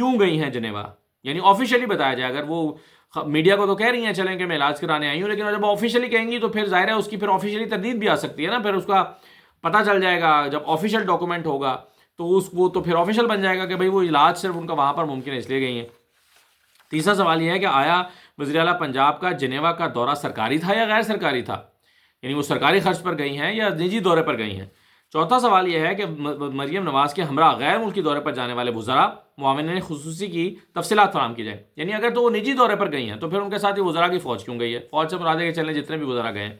کیوں گئی ہیں جنیوا، یعنی آفیشیلی بتایا جائے. اگر وہ میڈیا کو تو کہہ رہی ہیں چلیں کہ میں علاج کرانے آئی ہوں، لیکن جب آفیشیلی کہیں گی تو پھر ظاہر ہے اس کی پھر آفیشیلی تردید بھی آ سکتی ہے نا، پھر اس کا پتہ چل جائے گا جب آفیشیل ڈاکومنٹ ہوگا تو وہ تو پھر آفیشیل بن جائے گا کہ بھئی وہ علاج صرف ان کا وہاں پر ممکن ہے اس لیے گئی ہیں. تیسرا سوال یہ ہے کہ آیا وزیر اعلیٰ پنجاب کا جنیوا کا دورہ سرکاری تھا یا غیر سرکاری تھا، یعنی وہ سرکاری خرچ پر گئی ہیں یا نجی دورے پر گئی ہیں. چوتھا سوال یہ ہے کہ مریم نواز کے ہمراہ غیر ملکی دورے پر جانے والے وزراء معاونین خصوصی کی تفصیلات فراہم کی جائیں، یعنی اگر تو وہ نجی دورے پر گئی ہیں تو پھر ان کے ساتھ یہ وزراء کی فوج کیوں گئی ہے، فوج سے مراد ہے کہ چلیں جتنے بھی وزراء گئے ہیں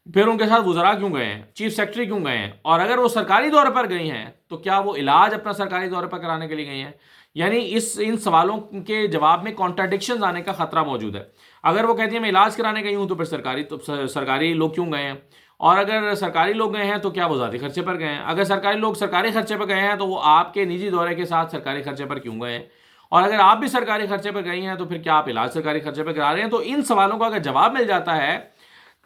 پھر ان کے ساتھ وزراء کیوں گئے ہیں، چیف سیکرٹری کیوں گئے ہیں، اور اگر وہ سرکاری دورے پر گئی ہیں تو کیا وہ علاج اپنا سرکاری دورے پر کرانے کے لیے گئی ہیں. یعنی ان سوالوں کے جواب میں کانٹراڈکشنز آنے کا خطرہ موجود ہے. اگر وہ کہتی ہیں میں علاج کرانے گئی ہوں تو پھر سرکاری لوگ کیوں گئے ہیں، اور اگر سرکاری لوگ گئے ہیں تو کیا وہ ذاتی خرچے پر گئے ہیں. اگر سرکاری لوگ سرکاری خرچے پر گئے ہیں تو وہ آپ کے نجی دورے کے ساتھ سرکاری خرچے پر کیوں گئے ہیں، اور اگر آپ بھی سرکاری خرچے پر گئی ہیں تو پھر کیا آپ علاج سرکاری خرچے پر کرا رہے ہیں. تو ان سوالوں کا اگر جواب مل جاتا ہے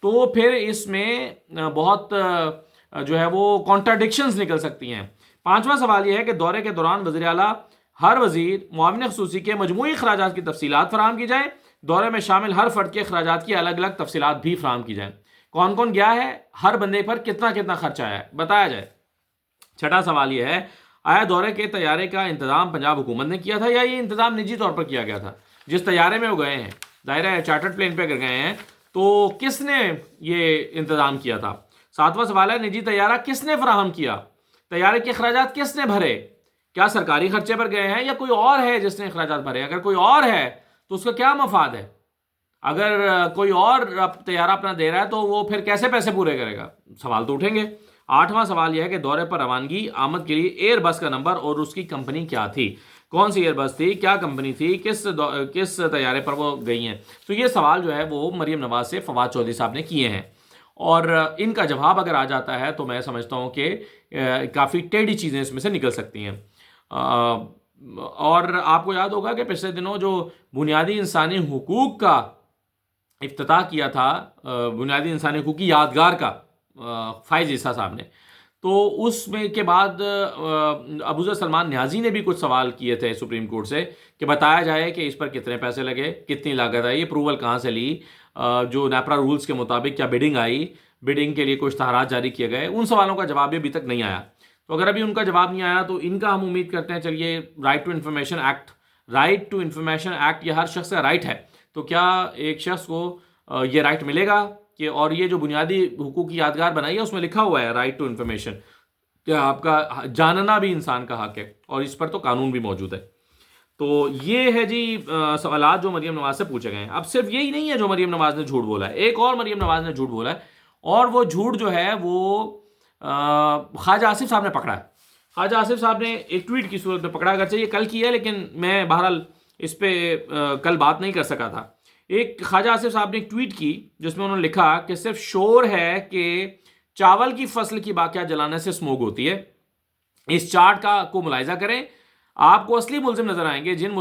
تو پھر اس میں بہت جو ہے وہ کانٹراڈکشنز نکل سکتی ہیں. پانچواں سوال یہ ہے کہ دورے کے دوران وزیر اعلیٰ ہر وزیر معاون خصوصی کے مجموعی اخراجات کی تفصیلات فراہم کی جائیں، دورے میں شامل ہر فرد کے اخراجات کی الگ الگ تفصیلات بھی فراہم کی جائیں. کون کون گیا ہے، ہر بندے پر کتنا کتنا خرچ آیا ہے بتایا جائے. چھٹا سوال یہ ہے آیا دورے کے طیارے کا انتظام پنجاب حکومت نے کیا تھا یا یہ انتظام نجی طور پر کیا گیا تھا. جس طیارے میں وہ گئے ہیں دائرہ ہے چارٹرڈ پلین پہ اگر گئے ہیں تو کس نے یہ انتظام کیا تھا. ساتواں سوال ہے نجی طیارہ کس نے فراہم کیا، طیارے کے اخراجات کس نے بھرے، کیا سرکاری خرچے پر گئے ہیں یا کوئی اور ہے جس نے اخراجات بھرے. اگر کوئی اور ہے تو اس کا کیا مفاد ہے، اگر کوئی اور طیارہ اپنا دے رہا ہے تو وہ پھر کیسے پیسے پورے کرے گا، سوال تو اٹھیں گے. آٹھواں سوال یہ ہے کہ دورے پر روانگی آمد کے لیے ایئر بس کا نمبر اور اس کی کمپنی کیا تھی، کون سی ایئر بس تھی، کیا کمپنی تھی، کس طیارے پر وہ گئی ہیں. تو یہ سوال جو ہے وہ مریم نواز سے فواد چودھری صاحب نے کیے ہیں، اور ان کا جواب اگر آ جاتا ہے تو میں سمجھتا ہوں کہ کافی ٹیڑھی چیزیں اس میں سے نکل سکتی ہیں. اور آپ کو یاد ہوگا کہ پچھلے دنوں جو بنیادی انسانی حقوق کا افتتاح کیا تھا، بنیادی انسانی حقوق کی یادگار کا فائز عیسیٰ صاحب نے، تو اس میں کے بعد ابوذر سلمان نیازی نے بھی کچھ سوال کیے تھے سپریم کورٹ سے کہ بتایا جائے کہ اس پر کتنے پیسے لگے، کتنی لاگت آئی، اپروول کہاں سے لی، جو نیپرا رولز کے مطابق کیا بیڈنگ آئی، بیڈنگ کے لیے کچھ اشتہارات جاری کیے گئے. ان سوالوں کا جواب بھی ابھی تک نہیں آیا. تو اگر ابھی ان کا جواب نہیں آیا تو ان کا ہم امید کرتے ہیں چلیے رائٹ ٹو انفارمیشن ایکٹ یہ ہر شخص کا رائٹ ہے، تو کیا ایک شخص کو یہ رائٹ ملے گا کہ، اور یہ جو بنیادی حقوق کی یادگار بنائی ہے اس میں لکھا ہوا ہے رائٹ ٹو انفارمیشن کہ آپ کا جاننا بھی انسان کا حق ہے، اور اس پر تو قانون بھی موجود ہے. تو یہ ہے جی سوالات جو مریم نواز سے پوچھے گئے ہیں. اب صرف یہی نہیں ہے جو مریم نواز نے جھوٹ بولا ہے، ایک اور مریم نواز نے جھوٹ بولا ہے، اور وہ جھوٹ جو ہے وہ خواجہ آصف صاحب نے پکڑا ہے. خواجہ آصف صاحب نے ایک ٹویٹ کی صورت میں پکڑا، اگرچہ یہ کل کی ہے لیکن میں بہرحال اس پہ کل بات نہیں کر سکا تھا. ایک خواجہ آصف صاحب نے ایک ٹویٹ کی جس میں انہوں نے لکھا کہ صرف شور ہے کہ چاول کی فصل کی باقیات جلانے سے اسموگ ہوتی ہے. اس چارٹ کو ملاحظہ کریں، آپ کو اصلی ملزم نظر آئیں گے جن کا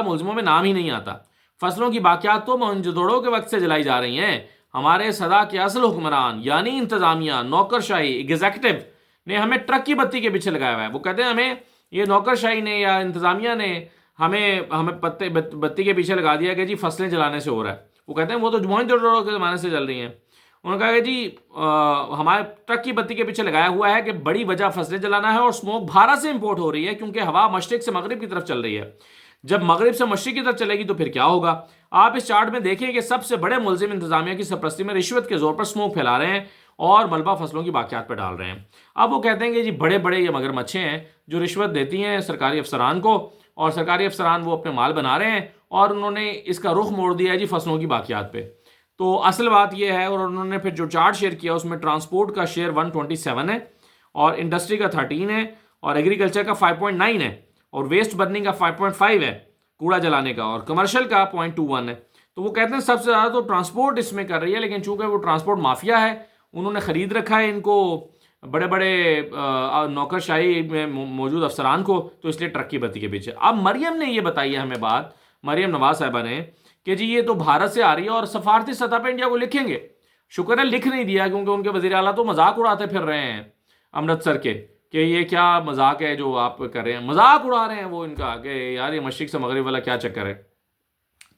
ملزموں میں نام ہی نہیں آتا. فصلوں کی باقیات تو موہنجودڑو کے وقت سے جلائی جا رہی ہیں. ہمارے صدا کے اصل حکمران یعنی انتظامیہ، نوکرشاہی، ایگزیکٹو نے ہمیں ٹرک کی بتی کے پیچھے لگایا ہوا ہے. وہ کہتے ہیں ہمیں یہ نوکرشاہی نے یا انتظامیہ نے ہمیں بتی کے پیچھے لگا دیا کہ جی فصلیں جلانے سے ہو رہا ہے. وہ کہتے ہیں وہ تو موہنجودڑو کے زمانے سے چل رہی ہیں. انہوں نے کہا کہ جی ہمارے ٹرک کی بتی کے پیچھے لگایا ہوا ہے کہ بڑی وجہ فصلیں جلانا ہے، اور اسموک بھارت سے امپورٹ ہو رہی ہے کیونکہ ہوا مشرق سے مغرب کی طرف چل رہی ہے. جب مغرب سے مشرق کی طرف چلے گی تو پھر کیا ہوگا. آپ اس چارٹ میں دیکھیں کہ سب سے بڑے ملزم انتظامیہ کی سرپرستی میں رشوت کے زور پر اسموک پھیلا رہے ہیں اور ملبہ فصلوں کی باقیات پہ ڈال رہے ہیں. اب وہ کہتے ہیں کہ جی بڑے بڑے یہ مگرمچھیں ہیں جو رشوت دیتی ہیں سرکاری افسران کو، اور سرکاری افسران وہ اپنے مال بنا رہے ہیں، اور انہوں نے اس کا رخ موڑ دیا ہے جی فصلوں کی باقیات پہ. تو اصل بات یہ ہے، اور انہوں نے پھر جو چارٹ شیئر کیا اس میں ٹرانسپورٹ کا شیئر 127 ہے، اور انڈسٹری کا 13 ہے، اور ایگریکلچر کا 5.9 ہے، اور ویسٹ برننگ کا 5.5 ہے، کوڑا جلانے کا، اور کمرشل کا 0.21 ہے. تو وہ کہتے ہیں سب سے زیادہ تو ٹرانسپورٹ اس میں کر رہی ہے، لیکن چونکہ وہ ٹرانسپورٹ مافیا ہے، انہوں نے خرید رکھا ہے ان کو بڑے بڑے نوکرشاہی میں موجود افسران کو، تو اس لیے ٹرک کی بتی کے پیچھے. اب مریم نے یہ بتائی ہے ہمیں بات، مریم نواز صاحبہ نے، کہ جی یہ تو بھارت سے آ رہی ہے اور سفارتی سطح پہ انڈیا کو لکھیں گے. شکر ہے لکھ نہیں دیا، کیونکہ ان کے وزیر اعلیٰ تو مذاق اڑاتے پھر رہے ہیں امرتسر کے. کہ یہ کیا مذاق ہے جو آپ کر رہے ہیں، مذاق اڑا رہے ہیں وہ ان کا کہ یار یہ مشرق سے مغرب والا کیا چکر ہے.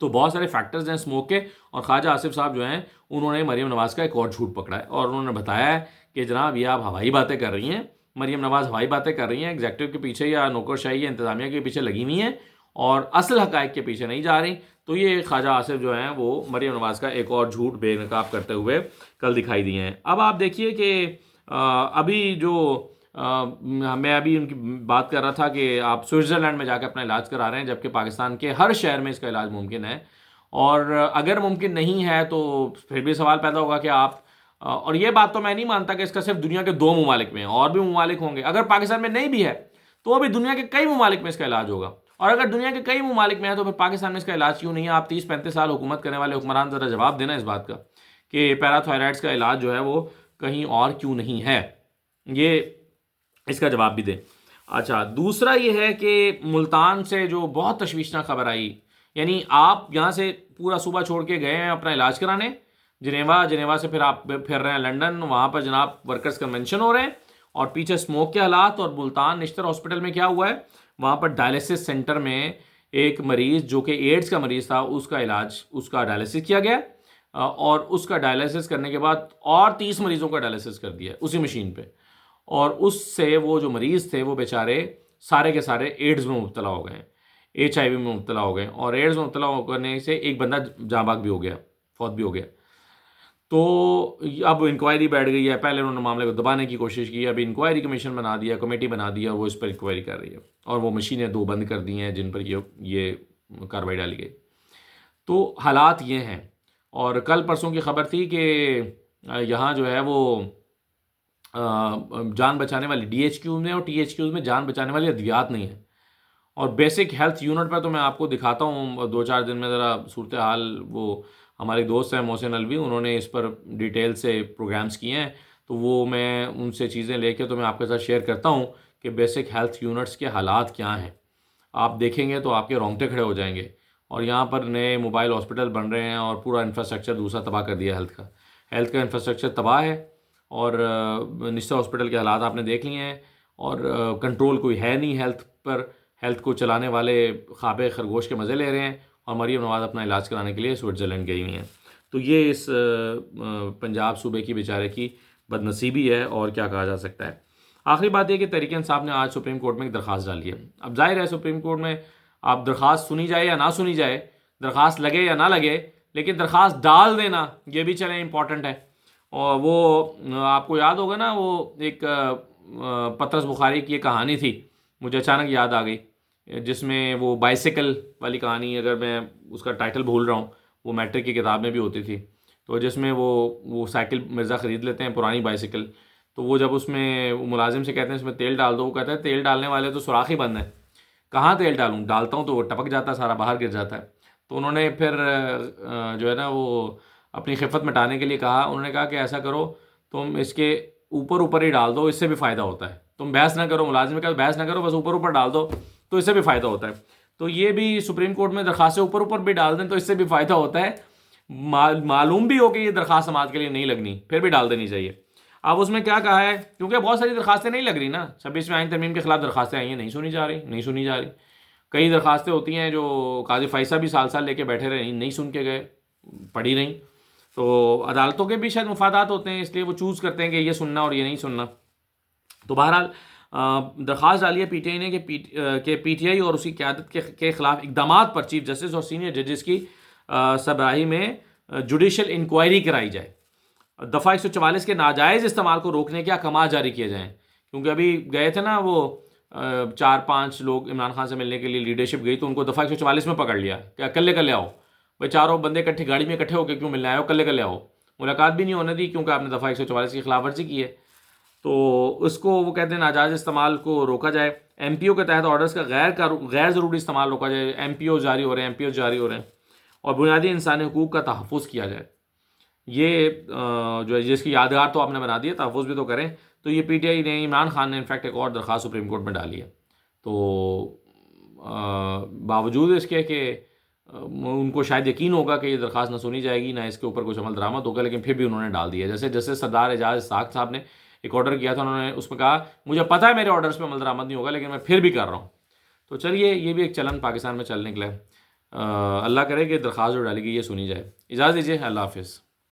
تو بہت سارے فیکٹرز ہیں اسموک کے. اور خواجہ آصف صاحب جو ہیں انہوں نے مریم نواز کا ایک اور جھوٹ پکڑا ہے، اور انہوں نے بتایا ہے کہ جناب یہ آپ ہوائی باتیں کر رہی ہیں، مریم نواز ہوائی باتیں کر رہی ہیں، ایگزیکٹو کے پیچھے یا نوکرشاہی یا انتظامیہ کے پیچھے لگی ہوئی ہیں اور اصل حقائق کے پیچھے نہیں جا رہی. تو یہ خواجہ آصف جو ہیں وہ مریم نواز کا ایک اور جھوٹ بے نقاب کرتے ہوئے کل دکھائی دیے ہیں. اب آپ دیکھیے کہ ابھی جو میں ابھی ان کی بات کر رہا تھا کہ آپ سوئٹزرلینڈ میں جا کے اپنا علاج کرا رہے ہیں، جبکہ پاکستان کے ہر شہر میں اس کا علاج ممکن ہے. اور اگر ممکن نہیں ہے تو پھر بھی سوال پیدا ہوگا کہ آپ اور یہ بات تو میں نہیں مانتا کہ اس کا صرف دنیا کے 2 ممالک میں ہے، اور بھی ممالک ہوں گے. اگر پاکستان میں نہیں بھی ہے تو ابھی دنیا کے کئی ممالک میں اس کا علاج ہوگا، اور اگر دنیا کے کئی ممالک میں ہے تو پھر پاکستان میں اس کا علاج کیوں نہیں ہے؟ آپ 30-35 سال حکومت کرنے والے حکمران ذرا جواب دینا اس بات کا کہ پیراتھائرائڈس کا علاج جو ہے وہ کہیں اور کیوں نہیں ہے، یہ اس کا جواب بھی دیں. اچھا، دوسرا یہ ہے کہ ملتان سے جو بہت تشویشناک خبر آئی، یعنی آپ یہاں سے پورا صوبہ چھوڑ کے گئے ہیں اپنا علاج کرانے جنیوا سے پھر آپ پھر رہے ہیں لنڈن، وہاں پر جناب ورکرز کنونشن ہو رہے ہیں، اور پیچھے اسموک کے حالات. اور ملتان نشتر ہاسپٹل میں کیا ہوا ہے، وہاں پر ڈائلیسس سینٹر میں ایک مریض جو کہ ایڈز کا مریض تھا، اس کا علاج، اس کا ڈائلیسس کیا گیا، اور اس کا ڈائلیسس کرنے کے بعد اور 30 مریضوں کا ڈائلیسس کر دیا اسی مشین پہ. اور اس سے وہ جو مریض تھے وہ بیچارے سارے کے سارے ایڈز میں مبتلا ہو گئے، HIV میں مبتلا ہو گئے، اور ایڈز میں مبتلا ہونے سے ایک بندہ جاں بحق بھی ہو گیا، فوت بھی ہو گیا. تو اب انکوائری بیٹھ گئی ہے. پہلے انہوں نے معاملے کو دبانے کی کوشش کی، ابھی انکوائری کمیشن بنا دیا، کمیٹی بنا دیا، وہ اس پر انکوائری کر رہی ہے، اور وہ مشینیں 2 بند کر دی ہیں جن پر یہ کارروائی ڈالی گئی. تو حالات یہ ہیں. اور کل پرسوں کی خبر تھی کہ یہاں جو ہے وہ جان بچانے والی DHQ میں اور THQ میں جان بچانے والی ادویات نہیں ہیں. اور بیسک ہیلتھ یونٹ پر تو میں آپ کو دکھاتا ہوں 2-4 دن میں ذرا صورتحال. وہ ہمارے دوست ہیں محسن الوی، انہوں نے اس پر ڈیٹیل سے پروگرامز کیے ہیں، تو وہ میں ان سے چیزیں لے کے تو میں آپ کے ساتھ شیئر کرتا ہوں کہ بیسک ہیلتھ یونٹس کے حالات کیا ہیں. آپ دیکھیں گے تو آپ کے رونگٹے کھڑے ہو جائیں گے. اور یہاں پر نئے موبائل ہاسپٹل بن رہے ہیں، اور پورا انفراسٹرکچر دوسرا تباہ کر دیا ہیلتھ کا انفراسٹرکچر تباہ ہے. اور نشتر ہاسپٹل کے حالات آپ نے دیکھ لیے ہیں، اور کنٹرول کوئی ہے نہیں ہیلتھ پر. ہیلتھ کو چلانے والے خواب خرگوش کے مزے لے رہے ہیں، اور مریم نواز اپنا علاج کرانے کے لیے سوئٹزرلینڈ گئی ہوئی ہیں. تو یہ اس پنجاب صوبے کی بیچارے کی بد نصیبی ہے، اور کیا کہا جا سکتا ہے. آخری بات یہ کہ تحریک انصاف نے آج سپریم کورٹ میں ایک درخواست ڈالی ہے. اب ظاہر ہے سپریم کورٹ میں آپ درخواست سنی جائے یا نہ سنی جائے، درخواست لگے یا نہ لگے، لیکن درخواست ڈال دینا یہ بھی چلیں امپورٹنٹ ہے. اور وہ آپ کو یاد ہوگا نا، وہ ایک پطرس بخاری کی ایک کہانی تھی، مجھے اچانک یاد آ گئی، جس میں وہ بائیسیکل والی کہانی، اگر میں اس کا ٹائٹل بھول رہا ہوں، وہ میٹرک کی کتاب میں بھی ہوتی تھی. تو جس میں وہ سائیکل مرزا خرید لیتے ہیں، پرانی بائیسیکل. تو وہ جب اس میں وہ ملازم سے کہتے ہیں اس میں تیل ڈال دو، وہ کہتا ہے تیل ڈالنے والے تو سوراخ ہی بند ہے، کہاں تیل ڈالوں، ڈالتا ہوں تو وہ ٹپک جاتا ہے، سارا باہر گر جاتا ہے. تو انہوں نے پھر جو ہے نا وہ اپنی خفت مٹانے کے لیے کہا، انہوں نے کہا کہ ایسا کرو تم اس کے اوپر ہی ڈال دو، اس سے بھی فائدہ ہوتا ہے. تم بحث نہ کرو، ملازم نے کہا بحث نہ کرو، بس اوپر ڈال دو تو اس سے بھی فائدہ ہوتا ہے. تو یہ بھی سپریم کورٹ میں درخواستیں اوپر بھی ڈال دیں تو اس سے بھی فائدہ ہوتا ہے. معلوم بھی ہو کہ یہ درخواست سماعت کے لیے نہیں لگنی، پھر بھی ڈال دینی چاہیے. اب اس میں کیا کہا ہے، کیونکہ بہت ساری درخواستیں نہیں لگ رہی نا، 26ویں آئین ترمیم کے خلاف درخواستیں آئی ہیں، نہیں سنی جا رہی. کئی درخواستیں ہوتی ہیں جو قاضی فیصل بھی سال لے کے بیٹھے رہے، نہیں سن کے گئے، پڑھی نہیں. تو عدالتوں کے بھی شاید مفادات ہوتے ہیں، اس لیے وہ چوز کرتے ہیں کہ یہ سننا اور یہ نہیں سننا. تو بہرحال درخواست ڈالی ہے PTI نے کہ PTI اور اسی قیادت کے خلاف اقدامات پر چیف جسٹس اور سینئر ججز کی سربراہی میں جوڈیشل انکوائری کرائی جائے. دفعہ 144 کے ناجائز استعمال کو روکنے کے احکامات جاری کیے جائیں. کیونکہ ابھی گئے تھے نا وہ 4-5 لوگ عمران خان سے ملنے کے لیے، لیڈرشپ گئی، تو ان کو دفعہ 144 میں پکڑ لیا کہ کلے آؤ بھائی، چاروں بندے اکٹھی گاڑی میں اکٹھے ہو کے کیوں ملنے آئے ہو، کلے آؤ. ملاقات بھی نہیں ہونے دی کیونکہ آپ نے دفعہ 144 کی خلاف ورزی کی ہے. تو اس کو وہ کہتے ہیں ناجائز استعمال کو روکا جائے. MPO کے تحت آرڈرز کا غیر ضروری استعمال روکا جائے. MPO جاری ہو رہے ہیں اور بنیادی انسانی حقوق کا تحفظ کیا جائے. یہ جو ہے جس کی یادگار تو آپ نے بنا دی ہے، تحفظ بھی تو کریں. تو یہ PTI نے، عمران خان نے انفیکٹ ایک اور درخواست سپریم کورٹ میں ڈالی ہے. تو باوجود اس کے کہ ان کو شاید یقین ہوگا کہ یہ درخواست نہ سنی جائے گی، نہ اس کے اوپر کچھ عمل درآمد ہوگا، لیکن پھر بھی انہوں نے ڈال دیا. جیسے سردار اعجاز اسحاق صاحب نے ایک آرڈر کیا تھا انہوں نے، اس میں کہا مجھے پتہ ہے میرے آرڈرس پہ عمل درآمد نہیں ہوگا لیکن میں پھر بھی کر رہا ہوں. تو چلیے یہ بھی ایک چلن پاکستان میں چل نکلا ہے. اللہ کرے کہ درخواست جو ڈالی گئی یہ سنی جائے. اجازت دیجیے، اللہ حافظ.